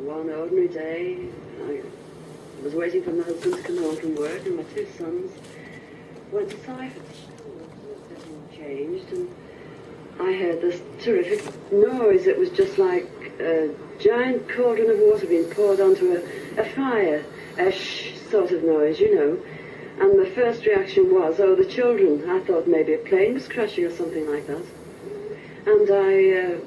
one ordinary day, I was waiting for my husband to come home from work, and my two sons went to Cyphers. Everything changed, and I heard this terrific noise. It was just like a giant cauldron of water being poured onto a fire, a shh sort of noise, you know. And my first reaction was, oh, the children. I thought maybe a plane was crashing or something like that. And I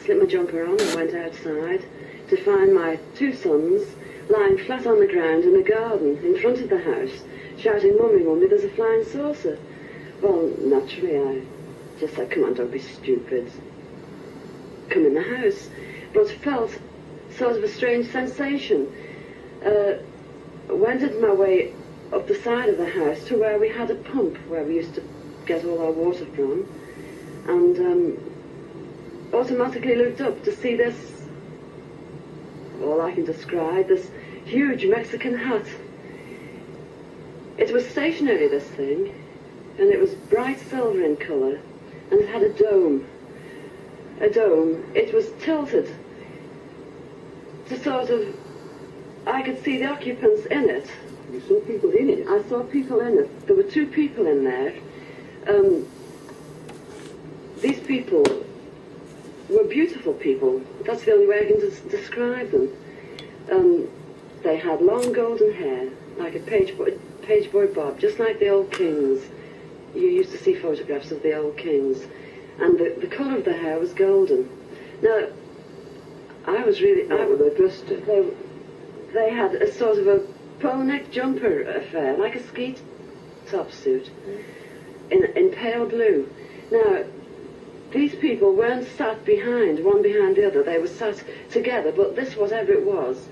slipped my jumper on and went outside to find my two sons lying flat on the ground in the garden in front of the house, shouting, "Mummy, Mummy, there's a flying saucer." Well, naturally, I just said, "Come on, don't be stupid. Come in the house." But felt sort of a strange sensation. Wended my way up the side of the house to where we had a pump where we used to get all our water from, and automatically looked up to see this, all I can describe, this huge Mexican hut. It was stationary, this thing, and it was bright silver in colour, and it had a dome. A dome. It was tilted to sort of, I could see the occupants in it. You saw people in it? I saw people in it. There were two people in there. These people were beautiful people. That's the only way I can describe them. They had long golden hair, like a page boy bob, just like the old kings. You used to see photographs of the old kings. And the colour of the hair was golden. Now, I was really... What were they dressed in? They had a sort of a polo neck jumper affair, like a ski top suit, in pale blue. Now, these people weren't sat behind, one behind the other. They were sat together, but this, whatever it was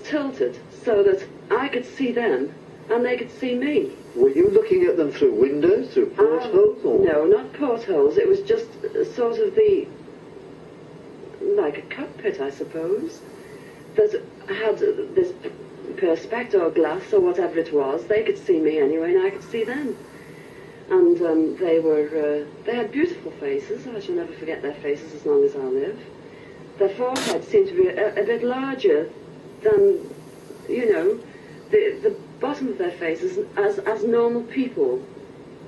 tilted so that I could see them and they could see me. Were you looking at them through windows, through portholes? Or? No, not portholes. It was just sort of like a cockpit, I suppose, that had this perspex or glass or whatever it was. They could see me anyway, and I could see them. And they had beautiful faces. I shall never forget their faces as long as I live. Their foreheads seemed to be a bit larger than, you know, the bottom of their faces as normal people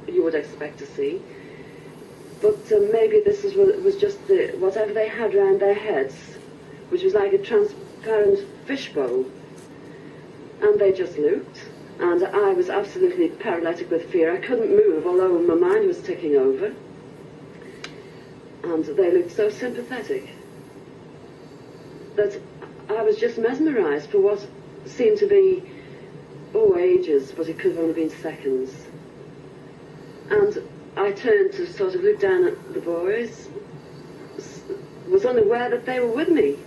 you would expect to see. But maybe this was just whatever they had round their heads, which was like a transparent fishbowl. And they just looked. And I was absolutely paralytic with fear. I couldn't move, although my mind was ticking over. And they looked so sympathetic that I was just mesmerised for what seemed to be, ages, but it could have only been seconds. And I turned to sort of look down at the boys, was unaware that they were with me,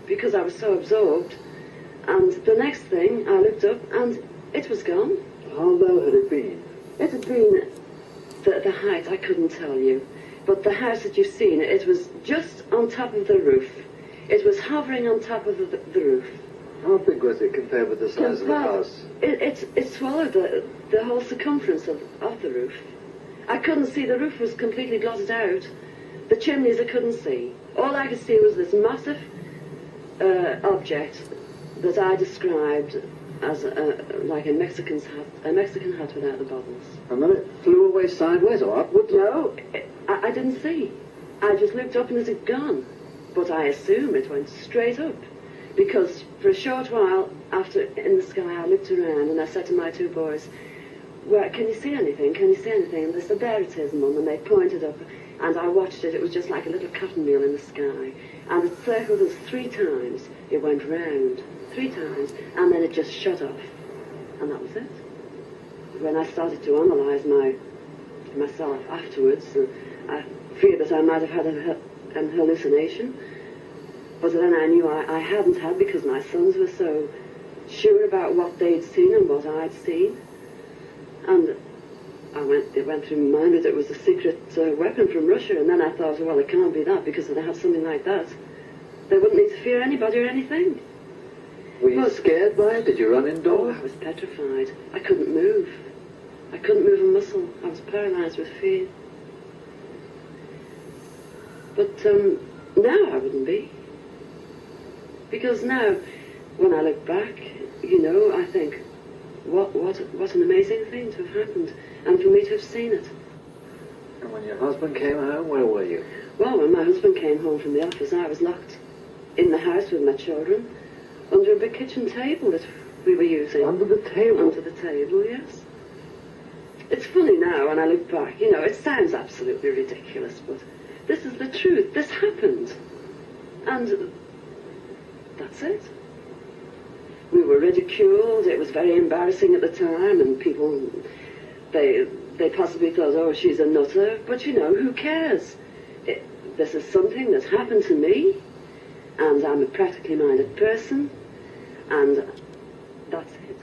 because I was so absorbed. And the next thing, I looked up, and it was gone. How low had it been? It had been the height, I couldn't tell you. But the house that you've seen, it was just on top of the roof. It was hovering on top of the roof. How big was it compared with the size of the house? It swallowed the whole circumference of the roof. I couldn't see, the roof was completely blotted out. The chimneys I couldn't see. All I could see was this massive object that I described as like a Mexican hut without the bubbles. And then it flew away sideways or upwards? No, I didn't see. I just looked up and it had gone. But I assume it went straight up, because for a short while after in the sky I looked around and I said to my two boys, "Well, can you see anything? Can you see anything?" And they said, "There it is, Mum," and they pointed up, and I watched it. It was just like a little cotton reel in the sky, and it circled us 3 times. It went round 3 times, and then it just shut off, and that was it. When I started to analyse myself afterwards, I feared that I might have had an hallucination, but then I knew I hadn't had, because my sons were so sure about what they'd seen and what I'd seen. And it went through my mind that it was a secret weapon from Russia, and then I thought, well, it can't be that, because if they had something like that, they wouldn't need to fear anybody or anything. Were you scared by it? Did you run indoors? Oh, I was petrified. I couldn't move. I couldn't move a muscle. I was paralysed with fear. But now I wouldn't be. Because because now, when I look back, you know, I think, what an amazing thing to have happened, and for me to have seen it. And when your husband came home, where were you? Well, when my husband came home from the office, I was locked in the house with my children, under a big kitchen table that we were using. Under the table? Under the table, yes. It's funny now when I look back, you know, it sounds absolutely ridiculous, but this is the truth. This happened. And that's it. We were ridiculed. It was very embarrassing at the time, and people, they possibly thought, oh, she's a nutter. But, you know, who cares? This is something that's happened to me, and I'm a practically minded person, and that's it.